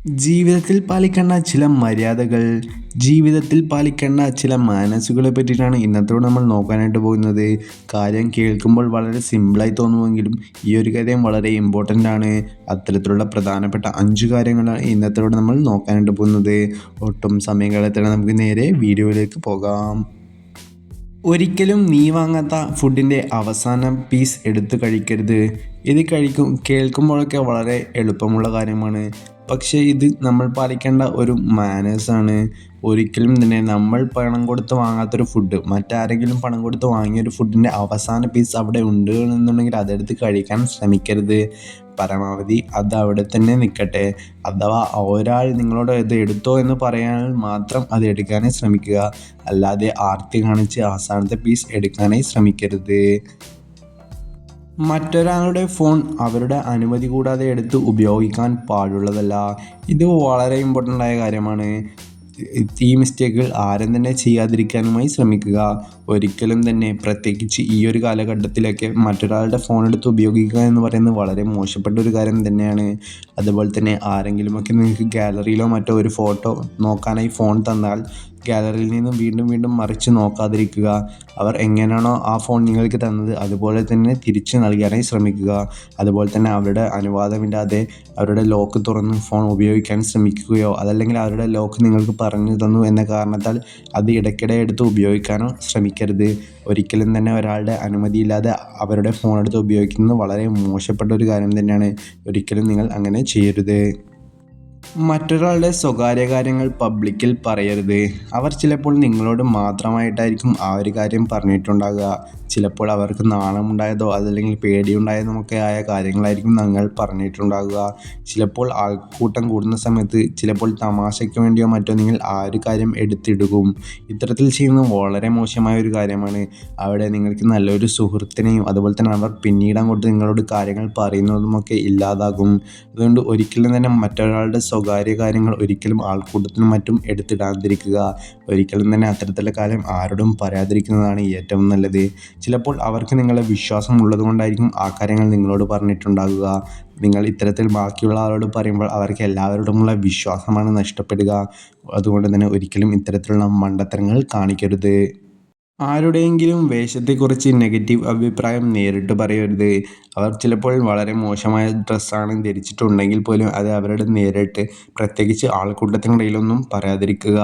ജീവിതത്തിൽ പാലിക്കേണ്ട ചില മര്യാദകൾ, ജീവിതത്തിൽ പാലിക്കേണ്ട ചില മാനേഴ്സുകളെ പറ്റിയിട്ടാണ് ഇന്നത്തോടെ നമ്മൾ നോക്കാനായിട്ട് പോകുന്നത്. കാര്യം കേൾക്കുമ്പോൾ വളരെ സിമ്പിളായി തോന്നുമെങ്കിലും ഈ ഒരു കാര്യം വളരെ ഇമ്പോർട്ടൻ്റ് ആണ്. അത്തരത്തിലുള്ള പ്രധാനപ്പെട്ട 5 കാര്യങ്ങളാണ് ഇന്നത്തോടെ നമ്മൾ നോക്കാനായിട്ട് പോകുന്നത്. ഒട്ടും സമയം കളയാതെ നമുക്ക് നേരെ വീഡിയോയിലേക്ക് പോകാം. ഒരിക്കലും നീ വാങ്ങാത്ത ഫുഡിൻ്റെ അവസാന പീസ് എടുത്ത് കഴിക്കരുത്. ഇത് കേൾക്കുമ്പോഴൊക്കെ വളരെ എളുപ്പമുള്ള കാര്യമാണ്. പക്ഷേ ഇത് നമ്മൾ പാലിക്കേണ്ട ഒരു മാനേഴ്സാണ്. ഒരിക്കലും തന്നെ നമ്മൾ പണം കൊടുത്ത് വാങ്ങാത്തൊരു ഫുഡ്, മറ്റാരെങ്കിലും പണം കൊടുത്ത് വാങ്ങിയൊരു ഫുഡിൻ്റെ അവസാന പീസ് അവിടെ ഉണ്ട് എന്നുണ്ടെങ്കിൽ അതെടുത്ത് കഴിക്കാൻ ശ്രമിക്കരുത്. പരമാവധി അത് അവിടെ തന്നെ നിൽക്കട്ടെ. അഥവാ ഒരാൾ നിങ്ങളോട് ഇത് എടുത്തോ എന്ന് പറയാൻ മാത്രം അത് എടുക്കാനേ ശ്രമിക്കുക. അല്ലാതെ ആർത്തി കാണിച്ച് അവസാനത്തെ പീസ് എടുക്കാനായി ശ്രമിക്കരുത്. മറ്റൊരാളുടെ ഫോൺ അവരുടെ അനുമതി കൂടാതെ എടുത്ത് ഉപയോഗിക്കാൻ പാടുള്ളതല്ല. ഇത് വളരെ ഇമ്പോർട്ടൻ്റ് ആയ കാര്യമാണ്. ഈ മിസ്റ്റേക്കുകൾ ആരും തന്നെ ചെയ്യാതിരിക്കാനുമായി ശ്രമിക്കുക. ഒരിക്കലും തന്നെ, പ്രത്യേകിച്ച് ഈ ഒരു കാലഘട്ടത്തിലൊക്കെ, മറ്റൊരാളുടെ ഫോൺ എടുത്ത് ഉപയോഗിക്കുക എന്ന് പറയുന്നത് വളരെ മോശപ്പെട്ട ഒരു കാര്യം തന്നെയാണ്. അതുപോലെ തന്നെ ആരെങ്കിലുമൊക്കെ നിങ്ങൾക്ക് ഗാലറിയിലോ മറ്റോ ഒരു ഫോട്ടോ നോക്കാനായി ഫോൺ തന്നാൽ ഗാലറിയിൽ നിന്നും വീണ്ടും വീണ്ടും മറിച്ച് നോക്കാതിരിക്കുക. അവർ എങ്ങനെയാണോ ആ ഫോൺ നിങ്ങൾക്ക് തന്നത് അതുപോലെ തന്നെ തിരിച്ച് നൽകാനായി ശ്രമിക്കുക. അതുപോലെ തന്നെ അവരുടെ അനുവാദമില്ലാതെ അവരുടെ ലോക്ക് തുറന്ന് ഫോൺ ഉപയോഗിക്കാൻ ശ്രമിക്കുകയോ അതല്ലെങ്കിൽ അവരുടെ ലോക്ക് നിങ്ങൾക്ക് പറഞ്ഞു തന്നു എന്ന കാരണത്താൽ അത് ഇടയ്ക്കിടെ എടുത്ത് ഉപയോഗിക്കാനോ ശ്രമിക്കരുത്. ഒരിക്കലും തന്നെ ഒരാളുടെ അനുമതിയില്ലാതെ അവരുടെ ഫോൺ എടുത്ത് ഉപയോഗിക്കുന്നത് വളരെ മോശപ്പെട്ട ഒരു കാര്യം തന്നെയാണ്. ഒരിക്കലും നിങ്ങൾ അങ്ങനെ ചെയ്യരുത്. മറ്റൊരാളുടെ സ്വകാര്യ കാര്യങ്ങൾ പബ്ലിക്കിൽ പറയരുത്. അവർ ചിലപ്പോൾ നിങ്ങളോട് മാത്രമായിട്ടായിരിക്കും ആ ഒരു കാര്യം പറഞ്ഞിട്ടുണ്ടാകുക. ചിലപ്പോൾ അവർക്ക് നാണമുണ്ടായതോ അതല്ലെങ്കിൽ പേടിയുണ്ടായതോ ഒക്കെ ആയ കാര്യങ്ങളായിരിക്കും നിങ്ങൾ പറഞ്ഞിട്ടുണ്ടാകുക. ചിലപ്പോൾ ആൾക്കൂട്ടം കൂടുന്ന സമയത്ത് ചിലപ്പോൾ തമാശയ്ക്ക് വേണ്ടിയോ മറ്റോ നിങ്ങൾ ആ ഒരു കാര്യം എടുത്തിടുകയും ഇത്തരത്തിൽ ചെയ്യുന്നത് വളരെ മോശമായ ഒരു കാര്യമാണ്. അവിടെ നിങ്ങൾക്ക് നല്ലൊരു സുഹൃത്തിനെയും അതുപോലെ തന്നെ അവർ പിന്നീട് അങ്ങോട്ട് നിങ്ങളോട് കാര്യങ്ങൾ പറയുന്നതുമൊക്കെ ഇല്ലാതാകും. അതുകൊണ്ട് ഒരിക്കലും തന്നെ മറ്റൊരാളുടെ സ്വകാര്യ കാര്യങ്ങൾ ഒരിക്കലും ആൾക്കൂട്ടത്തിനും മറ്റും എടുത്തിടാതിരിക്കുക. ഒരിക്കലും തന്നെ അത്തരത്തിലുള്ള കാര്യം ആരോടും പറയാതിരിക്കുന്നതാണ് ഏറ്റവും നല്ലത്. ചിലപ്പോൾ അവർക്ക് നിങ്ങളെ വിശ്വാസം ഉള്ളത് കൊണ്ടായിരിക്കും ആ കാര്യങ്ങൾ നിങ്ങളോട് പറഞ്ഞിട്ടുണ്ടാകുക. നിങ്ങൾ ഇത്തരത്തിൽ ബാക്കിയുള്ള ആളോട് പറയുമ്പോൾ അവർക്ക് എല്ലാവരോടുമുള്ള വിശ്വാസമാണ് നഷ്ടപ്പെടുക. അതുകൊണ്ട് തന്നെ ഒരിക്കലും ഇത്തരത്തിലുള്ള മണ്ടത്തരങ്ങൾ കാണിക്കരുത്. ആരുടെയെങ്കിലും വേഷത്തെക്കുറിച്ച് നെഗറ്റീവ് അഭിപ്രായം നേരിട്ട് പറയരുത്. അവർ ചിലപ്പോൾ വളരെ മോശമായ ഡ്രസ്സാണ് ധരിച്ചിട്ടുണ്ടെങ്കിൽ പോലും അത് അവരുടെ നേരിട്ട്, പ്രത്യേകിച്ച് ആൾക്കൂട്ടത്തിനിടയിലൊന്നും പറയാതിരിക്കുക.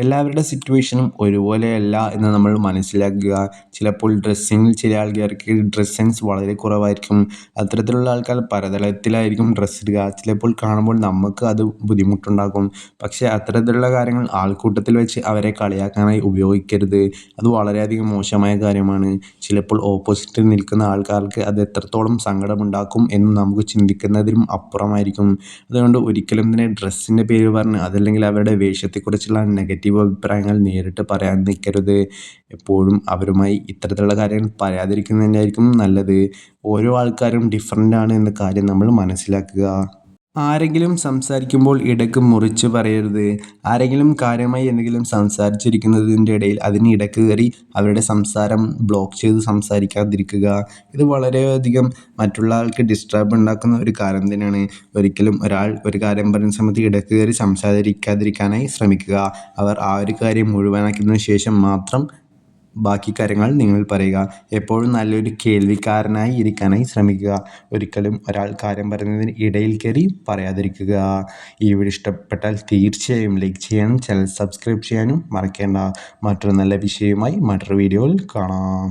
എല്ലാവരുടെ സിറ്റുവേഷനും ഒരുപോലെയല്ല എന്ന് നമ്മൾ മനസ്സിലാക്കുക. ചിലപ്പോൾ ഡ്രസ്സിങ്ങിൽ ചില ആൾക്കാർക്ക് ഡ്രസ് സെൻസ് വളരെ കുറവായിരിക്കും. അത്തരത്തിലുള്ള ആൾക്കാർ പലതരത്തിലായിരിക്കും ഡ്രസ്സ് ഇടുക. ചിലപ്പോൾ കാണുമ്പോൾ നമുക്ക് അത് ബുദ്ധിമുട്ടുണ്ടാകും. പക്ഷേ അത്തരത്തിലുള്ള കാര്യങ്ങൾ ആൾക്കൂട്ടത്തിൽ വെച്ച് അവരെ കളിയാക്കാനായി ഉപയോഗിക്കരുത്. അത് വളരെയധികം മോശമായ കാര്യമാണ്. ചിലപ്പോൾ ഓപ്പോസിറ്റിൽ നിൽക്കുന്ന ആൾക്കാർക്ക് അത് എത്രത്തോളം സങ്കടമുണ്ടാക്കും എന്ന് നമുക്ക് ചിന്തിക്കുന്നതിനും അപ്പുറമായിരിക്കും. അതുകൊണ്ട് ഒരിക്കലും തന്നെ ഡ്രസ്സിൻ്റെ പേര് പറഞ്ഞ് അതല്ലെങ്കിൽ അവരുടെ വേഷത്തെക്കുറിച്ചുള്ള നെഗറ്റീവ് അഭിപ്രായങ്ങൾ നേരിട്ട് പറയാൻ നിൽക്കരുത്. എപ്പോഴും അവരുമായി ഇത്തരത്തിലുള്ള കാര്യങ്ങൾ പറയാതിരിക്കുന്നത് തന്നെയായിരിക്കും നല്ലത്. ഓരോ ആൾക്കാരും ഡിഫറൻ്റ് ആണ് എന്ന കാര്യം നമ്മൾ മനസ്സിലാക്കുക. ആരെങ്കിലും സംസാരിക്കുമ്പോൾ ഇടയ്ക്ക് മുറിച്ച് പറയരുത്. ആരെങ്കിലും കാര്യമായി എന്തെങ്കിലും സംസാരിച്ചിരിക്കുന്നതിൻ്റെ ഇടയിൽ അതിന് ഇടയ്ക്ക് കയറി അവരുടെ സംസാരം ബ്ലോക്ക് ചെയ്ത് സംസാരിക്കാതിരിക്കുക. ഇത് വളരെയധികം മറ്റുള്ള ആൾക്ക് ഡിസ്റ്റർബ് ഉണ്ടാക്കുന്ന ഒരു കാര്യം തന്നെയാണ്. ഒരിക്കലും ഒരാൾ ഒരു കാര്യം പറയുന്ന സമയത്ത് ഇടയ്ക്ക് കയറി സംസാരിക്കാതിരിക്കാനായി ശ്രമിക്കുക. അവർ ആ ഒരു കാര്യം മുഴുവനാക്കിയതിനു ശേഷം മാത്രം ബാക്കി കാര്യങ്ങൾ നിങ്ങൾ പറയുക. എപ്പോഴും നല്ലൊരു കേൾവിക്കാരനായി ഇരിക്കാനായി ശ്രമിക്കുക. ഒരിക്കലും ഒരാൾ കാര്യം പറയുന്നതിന് ഇടയിൽ കയറി പറയാതിരിക്കുക. ഈ വീഡിയോ ഇഷ്ടപ്പെട്ടാൽ തീർച്ചയായും ലൈക്ക് ചെയ്യാനും ചാനൽ സബ്സ്ക്രൈബ് ചെയ്യാനും മറക്കേണ്ട. മറ്റൊരു നല്ല വിഷയവുമായി മറ്റൊരു വീഡിയോയിൽ കാണാം.